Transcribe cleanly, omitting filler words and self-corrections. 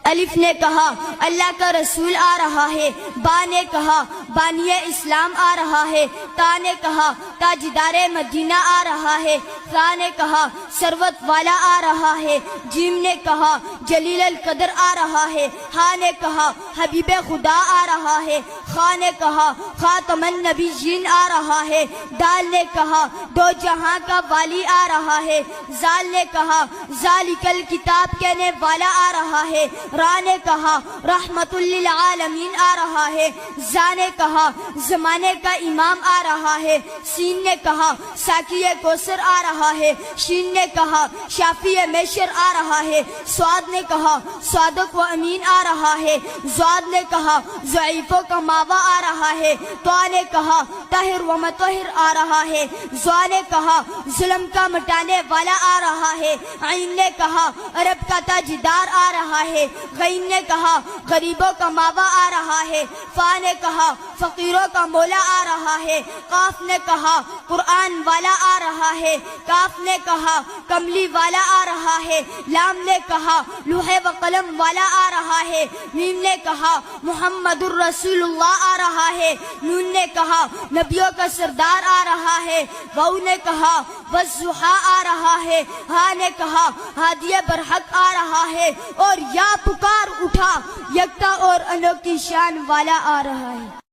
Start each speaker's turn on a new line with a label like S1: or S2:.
S1: الف نے کہا اللہ کا رسول آ رہا ہے، با نے کہا بانی اسلام آ رہا ہے، تا نے کہا تاجدار مدینہ آ رہا ہے، سا نے کہا ثروت والا آ رہا ہے، جیم نے کہا جلیل القدر آ رہا ہے، ہا نے کہا حبیب خدا آ رہا ہے، خا نے کہا خاتم النبیین آ رہا ہے، دال نے کہا دو جہاں کا والی آ رہا ہے، زال نے کہا ذالک الکتاب کہنے والا آ رہا ہے، را نے کہا رحمت للعالمین آ رہا ہے، زا نے کہا زمانے کا امام آ رہا ہے، سین نے کہا ساقی کوثر آ رہا ہے، شین نے کہا شافی میشر آ رہا ہے، سواد نے کہا صادق و امین آ رہا ہے، زواد نے کہا ضعیفوں کا ماوا آ رہا ہے، تو نے کہا طاہر و مطہر آ رہا ہے، زوا نے کہا ظلم کا مٹانے والا آ رہا ہے، عین نے کہا عرب کا تاجدار آ رہا ہے، غین نے کہا غریبوں کا ماوا آ رہا ہے، فا نے کہا فقیروں کا مولا آ رہا ہے، قاف نے کہا قرآن والا آ رہا ہے، کاف نے کہا کملی والا آ رہا ہے، لام نے کہا لوح و قلم والا آ رہا ہے، میم نے کہا محمد الرسول اللہ آ رہا ہے، نون نے کہا نبیوں کا سردار آ رہا ہے، واو نے کہا والضحیٰ آ رہا ہے، ہا نے کہا ہادی برحق آ رہا ہے، اور یا پکار اٹھا یکتا اور انوکھی شان والا آ رہا ہے۔